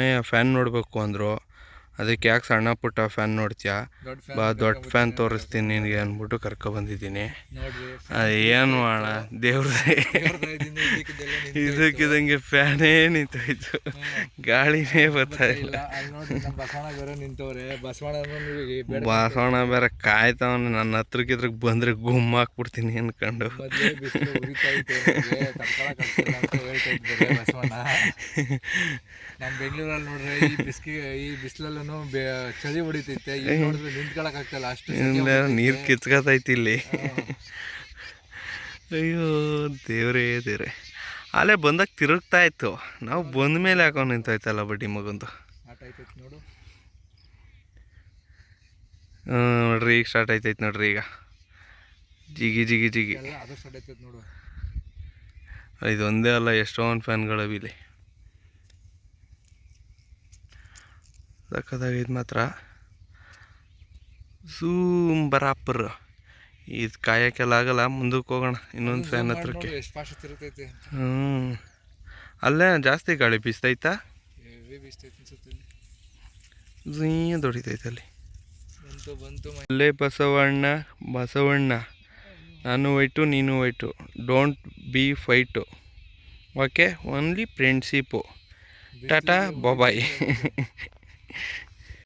ಅಣ್ಣಯ್ಯ fan ನೋಡಬೇಕು ಅಂದರು. ಅದಕ್ಕೆ ಯಾಕೆ ಸಣ್ಣ ಪುಟ್ಟ ಫ್ಯಾನ್ ನೋಡ್ತೀಯಾ, ಬಾ ದೊಡ್ಡ ಫ್ಯಾನ್ ತೋರಿಸ್ತೀನಿ ನಿನಗೆ ಅಂದ್ಬಿಟ್ಟು ಕರ್ಕೊಬಂದಿದ್ದೀನಿ. ಏನು ಮಾಡೋಣ, ದೇವ್ರದೇ ಇದಕ್ಕಿದಂಗೆ ಫ್ಯಾನೇ ನಿಂತೋಯ್ತು, ಗಾಳಿನೇ ಬರ್ತಾ ಇಲ್ಲ. ಬಸವಣ್ಣ ಬೇರೆ ಕಾಯ್ತವನು ನನ್ನ ಹತ್ರಕ್ಕೆ ಬಂದರೆ ಗುಮ್ಮ ಹಾಕ್ಬಿಡ್ತೀನಿ ಅಂದ್ಕೊಂಡು. ನಮ್ಮ ಬೆಂಗಳೂರಲ್ಲಿ ನೋಡ್ರೆ ಈ ಬಿಸಿಲಲ್ಲೂ ಚಳಿ ಹೊಡಿತೈತೆ, ನೋಡಿದ್ರೆ ನಿಂತ್ಕೊಳಕ್ ಆಗ್ತಲ್ಲ, ಅಷ್ಟು ನೀರು ಕಿಚ್ಕತೈತಿ ಇಲ್ಲಿ. ಅಯ್ಯೋ ದೇವ್ರೇ ದೇವ್ರೆ, ಅಲ್ಲೇ ಬಂದಾಗ ತಿರುಗ್ತಾ ಇತ್ತು, ನಾವು ಬಂದ ಮೇಲೆ ಹಾಕೊಂಡು ನಿಂತೋಯ್ತಲ್ಲ ಬಡ್ಡಿ ಮಗಂದು. ನೋಡು ನೋಡ್ರಿ ಈಗ ಸ್ಟಾರ್ಟ್ ಆಯ್ತೈತೆ ನೋಡ್ರಿ, ಈಗ ಜಿಗಿ ಜಿಗಿ ಜಿಗಿ ಅದು ಸ್ಟಾರ್ಟ್ ಆಯ್ತೈತೆ ನೋಡು. ಇದೊಂದೇ ಅಲ್ಲ, ಎಷ್ಟೊಂದು ಫ್ಯಾನ್ಗಳವೆ ಇಲ್ಲಿ. ಸಕ್ಕತ್ತಾಗೈತೆ ಮಾತ್ರ, ಝೂಮ್ ಬರಾಪರ್. ಇದು ಕಾಯೋಕ್ಕೆಲ್ಲ ಆಗಲ್ಲ, ಮುಂದಕ್ಕೆ ಹೋಗೋಣ ಇನ್ನೊಂದು ಫ್ಯಾನ್ ಹತ್ರಕ್ಕೆ. ಅಲ್ಲೇ ಜಾಸ್ತಿ ಗಾಳಿ ಬೀಸ್ತೈತಾ, ದೊಡಿತೈತೆ ಅಲ್ಲಿ. ಅಲ್ಲೇ ಬಸವಣ್ಣ ನಾನು ವೈಟು ನೀನು white, don't be fight, okay, only friendship, tata bye.